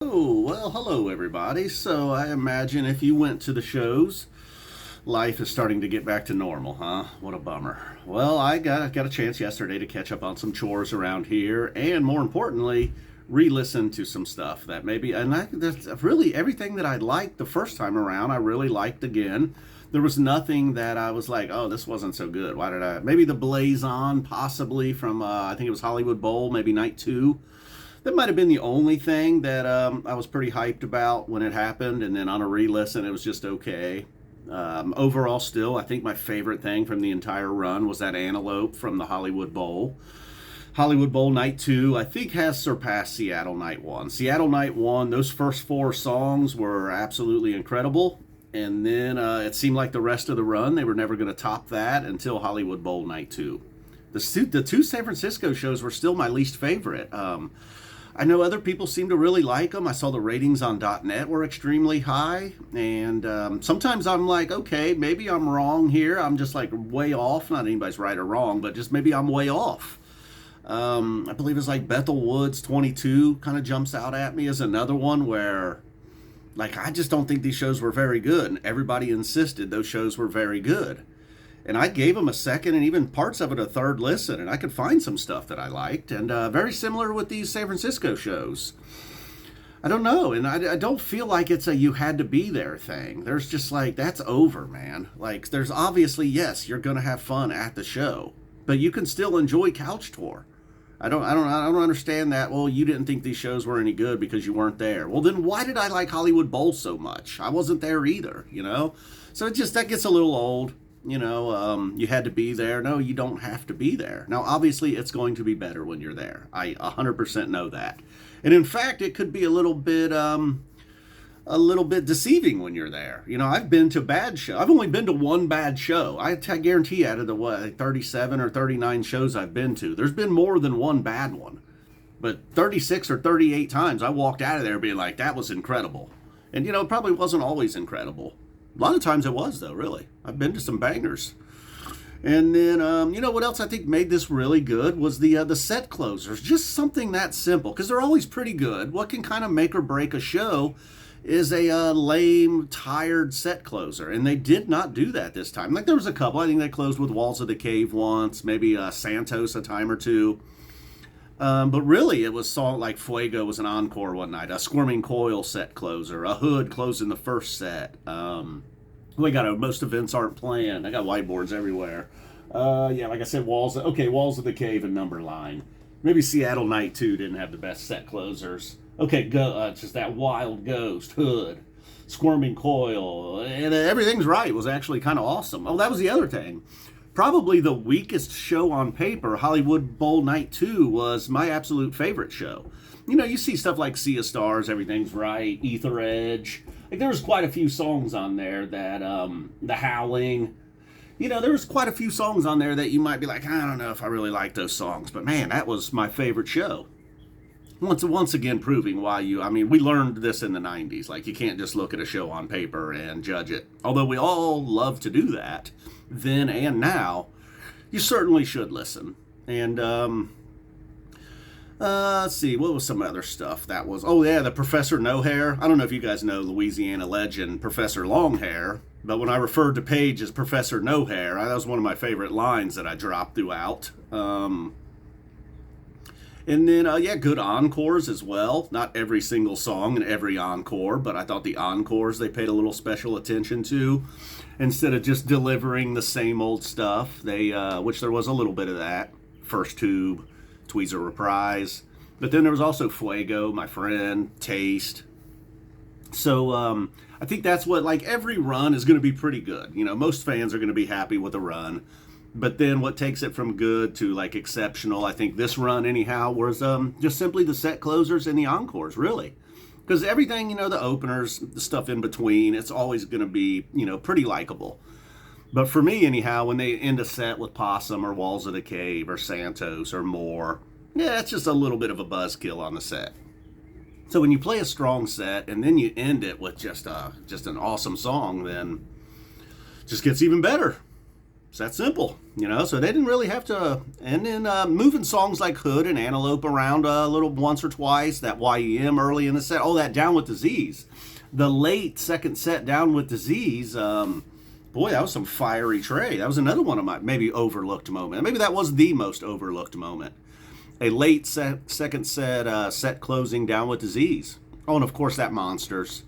Oh, well, hello everybody. So I imagine if you went to the shows, life is starting to get back to normal, huh? What a bummer. Well, I got a chance yesterday to catch up on some chores around here, and more importantly, re-listen to some stuff that maybe that's really everything that I liked the first time around. I really liked again. There was nothing that I was like, oh, this wasn't so good. Why did I? Maybe the Blaze On, possibly from I think it was Hollywood Bowl, maybe night two. That might have been the only thing that I was pretty hyped about when it happened, and then on a re-listen, it was just okay. Overall, still, I think my favorite thing from the entire run was that Antelope from the Hollywood Bowl. Hollywood Bowl Night 2, I think, has surpassed Seattle Night 1. Seattle Night 1, those first four songs were absolutely incredible, and then it seemed like the rest of the run, they were never going to top that until Hollywood Bowl Night 2. The two San Francisco shows were still my least favorite. I know other people seem to really like them. I saw the ratings on .net were extremely high, and sometimes I'm like, okay, maybe I'm wrong here. I'm just like way off. Not anybody's right or wrong, but just maybe I'm way off. I believe it's like Bethel Woods 22 kind of jumps out at me as another one where, like, I just don't think these shows were very good, and everybody insisted those shows were very good. And I gave them a second and even parts of it a third listen, and I could find some stuff that I liked. And very similar with these San Francisco shows. I don't know, and I don't feel like it's a you had to be there thing. There's just like, that's over, man. Like, there's obviously, yes, you're going to have fun at the show, but you can still enjoy Couch Tour. I don't understand that. Well, you didn't think these shows were any good because you weren't there. Well, then why did I like Hollywood Bowl so much? I wasn't there either, you know? So it just, that gets a little old. You had to be there. No, you don't have to be there. Now, obviously, it's going to be better when you're there. I 100% know that. And in fact, it could be a little bit deceiving when you're there. I've been to bad shows. I've only been to one bad show. I guarantee out of the, 37 or 39 shows I've been to, there's been more than one bad one. But 36 or 38 times, I walked out of there being like, that was incredible. And, it probably wasn't always incredible. A lot of times it was, though, really. I've been to some bangers. And then, what else I think made this really good was the set closers. Just something that simple, because they're always pretty good. What can kind of make or break a show is a lame, tired set closer. And they did not do that this time. Like, there was a couple. I think they closed with Walls of the Cave once, maybe Santos a time or two. But really, it was song like Fuego was an encore one night, a Squirming Coil set closer, a Hood closing the first set. Most events aren't planned. I got whiteboards everywhere. Like I said, Walls of the Cave and Numberline. Maybe Seattle Night 2 didn't have the best set closers. Okay, just that Wild Ghost, Hood, Squirming Coil, and Everything's Right was actually kind of awesome. Oh, that was the other thing. Probably the weakest show on paper, Hollywood Bowl Night 2, was my absolute favorite show. You see stuff like Sea of Stars, Everything's Right, Ether Edge. Like, there was quite a few songs on there that, The Howling. There was quite a few songs on there that you might be like, I don't know if I really like those songs. But man, that was my favorite show. Once again proving why we learned this in the 90s. Like, you can't just look at a show on paper and judge it. Although we all love to do that, then and now, you certainly should listen. And, let's see, what was some other stuff that was... Oh, yeah, the Professor No Hair. I don't know if you guys know Louisiana legend Professor Long Hair, but when I referred to Paige as Professor No Hair, that was one of my favorite lines that I dropped throughout. And then, good encores as well. Not every single song in every encore, but I thought the encores they paid a little special attention to. Instead of just delivering the same old stuff, which there was a little bit of that. First Tube, Tweezer Reprise. But then there was also Fuego, My Friend, Taste. So, I think that's what, like, every run is going to be pretty good. Most fans are going to be happy with a run. But then what takes it from good to, like, exceptional, I think this run, anyhow, was just simply the set closers and the encores, really. Because everything, the openers, the stuff in between, it's always going to be, pretty likable. But for me, anyhow, when they end a set with Possum or Walls of the Cave or Santos or more, yeah, it's just a little bit of a buzzkill on the set. So when you play a strong set and then you end it with just an awesome song, then it just gets even better. It's that simple, you know. So they didn't really have to. And then moving songs like Hood and Antelope around a little once or twice. That YEM early in the set. Oh, that Down with Disease. The late second set, Down with Disease. Boy, that was some fiery Trey. That was another one of my maybe overlooked moment. Maybe that was the most overlooked moment. A late second set, set closing, Down with Disease. Oh, and of course that Monsters.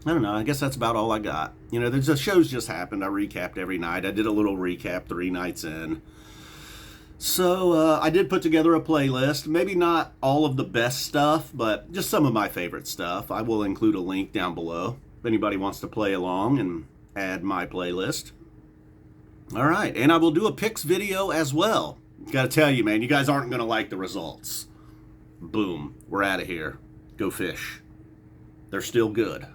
I don't know. I guess that's about all I got. You know, the shows just happened. I recapped every night. I did a little recap 3 nights in. So I did put together a playlist. Maybe not all of the best stuff, but just some of my favorite stuff. I will include a link down below if anybody wants to play along and add my playlist. All right. And I will do a picks video as well. Got to tell you, man, you guys aren't going to like the results. Boom. We're out of here. Go Phish. They're still good.